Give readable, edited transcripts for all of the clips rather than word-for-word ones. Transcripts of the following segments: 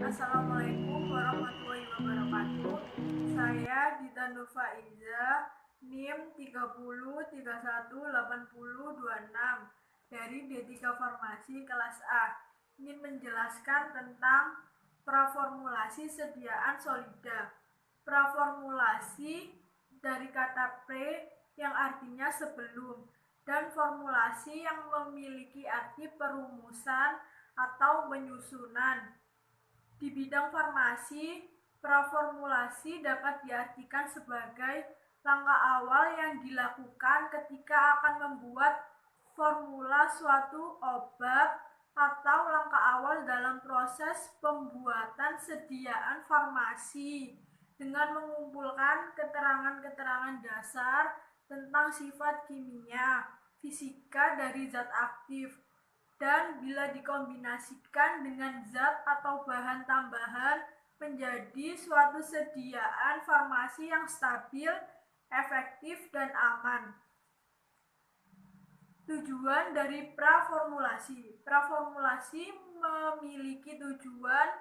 Assalamualaikum warahmatullahi wabarakatuh. Saya Dita Nova Iza, NIM 30318026 dari D3 Farmasi kelas A. Ingin menjelaskan tentang praformulasi sediaan solida. Praformulasi dari kata pre yang artinya sebelum dan formulasi yang memiliki arti perumusan atau penyusunan. Di bidang farmasi, praformulasi dapat diartikan sebagai langkah awal yang dilakukan ketika akan membuat formula suatu obat atau langkah awal dalam proses pembuatan sediaan farmasi dengan mengumpulkan keterangan-keterangan dasar tentang sifat kimia, fisika dari zat aktif, dan bila dikombinasikan dengan zat atau bahan tambahan menjadi suatu sediaan farmasi yang stabil, efektif, dan aman. Tujuan dari praformulasi. Praformulasi memiliki tujuan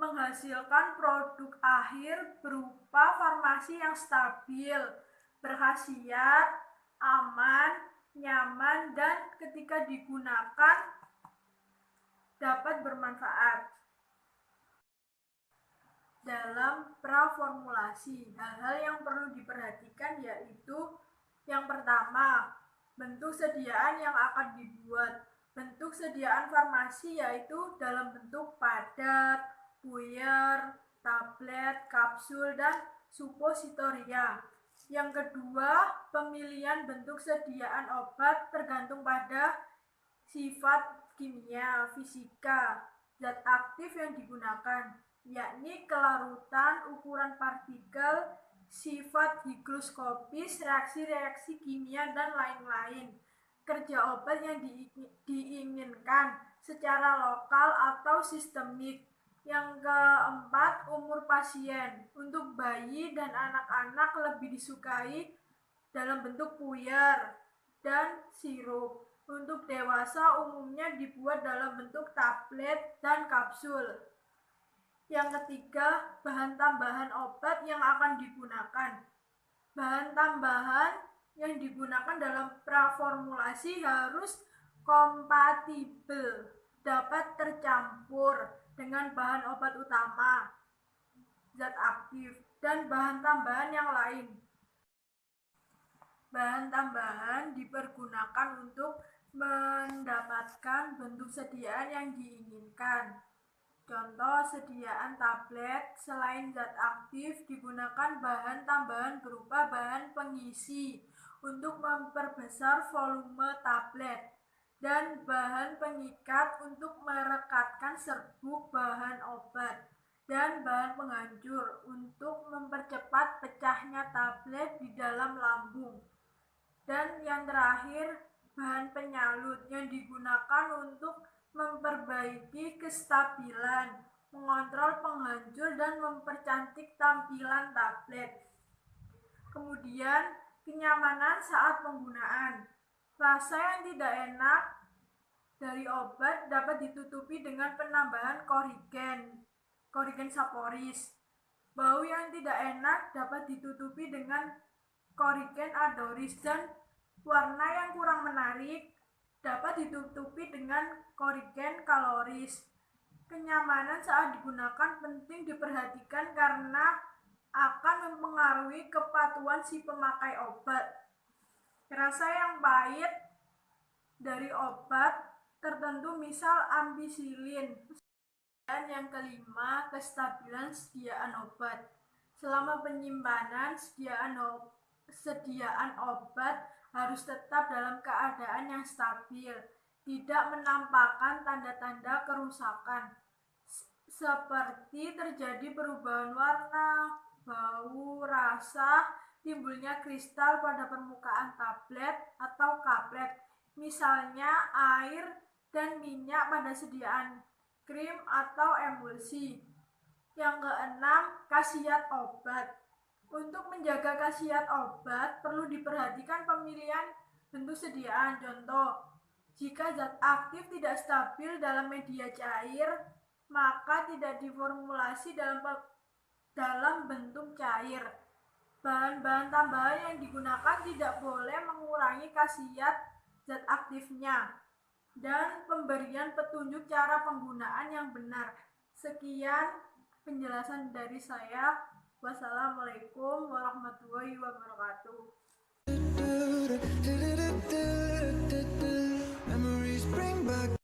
menghasilkan produk akhir berupa farmasi yang stabil, berkhasiat, aman, nyaman, dan ketika digunakan dapat bermanfaat. Dalam praformulasi, hal-hal yang perlu diperhatikan yaitu yang pertama, bentuk sediaan yang akan dibuat. Bentuk sediaan farmasi yaitu dalam bentuk padat, puyer, tablet, kapsul, dan supositoria. Yang kedua, pemilihan bentuk sediaan obat tergantung pada sifat kimia, fisika, zat aktif yang digunakan, yakni kelarutan, ukuran partikel, sifat higroskopis, reaksi-reaksi kimia, dan lain-lain. Kerja obat yang diinginkan secara lokal atau sistemik. Yang keempat, umur pasien. Untuk bayi dan anak-anak lebih disukai dalam bentuk puyer dan sirup. Untuk dewasa umumnya dibuat dalam bentuk tablet dan kapsul. Yang ketiga, bahan tambahan obat yang akan digunakan. Bahan tambahan yang digunakan dalam praformulasi harus kompatibel, dapat tercampur dengan bahan obat utama, zat aktif, dan bahan tambahan yang lain. Bahan tambahan dipergunakan untuk mendapatkan bentuk sediaan yang diinginkan. Contoh, sediaan tablet selain zat aktif digunakan bahan tambahan berupa bahan pengisi untuk memperbesar volume tablet dan bahan pengikat untuk merekatkan serbuk bahan obat dan bahan penghancur untuk mempercepat pecahnya tablet di dalam lambung. Dan yang terakhir, bahan penyalut yang digunakan untuk memperbaiki kestabilan, mengontrol penghancur, dan mempercantik tampilan tablet. Kemudian, kenyamanan saat penggunaan. Rasa yang tidak enak dari obat dapat ditutupi dengan penambahan korigen saporis. Bau yang tidak enak dapat ditutupi dengan korigen adoris, dan warna yang kurang menarik dapat ditutupi dengan korigen kaloris. Kenyamanan saat digunakan penting diperhatikan karena akan mempengaruhi kepatuhan si pemakai obat. Rasa yang pahit dari obat tertentu, misal ampicillin. Dan yang kelima, kestabilan sediaan obat. Selama penyimpanan, sediaan obat harus tetap dalam keadaan yang stabil, tidak menampakkan tanda-tanda kerusakan, seperti terjadi perubahan warna, bau, rasa, timbulnya kristal pada permukaan tablet atau kaplet, misalnya air dan minyak pada sediaan krim atau emulsi. Yang keenam, khasiat obat. Untuk menjaga khasiat obat, perlu diperhatikan pemilihan bentuk sediaan. Contoh, jika zat aktif tidak stabil dalam media cair, maka tidak diformulasi dalam bentuk cair. Bahan-bahan tambahan yang digunakan tidak boleh mengurangi khasiat zat aktifnya. Dan pemberian petunjuk cara penggunaan yang benar. Sekian penjelasan dari saya. Wassalamualaikum warahmatullahi wabarakatuh.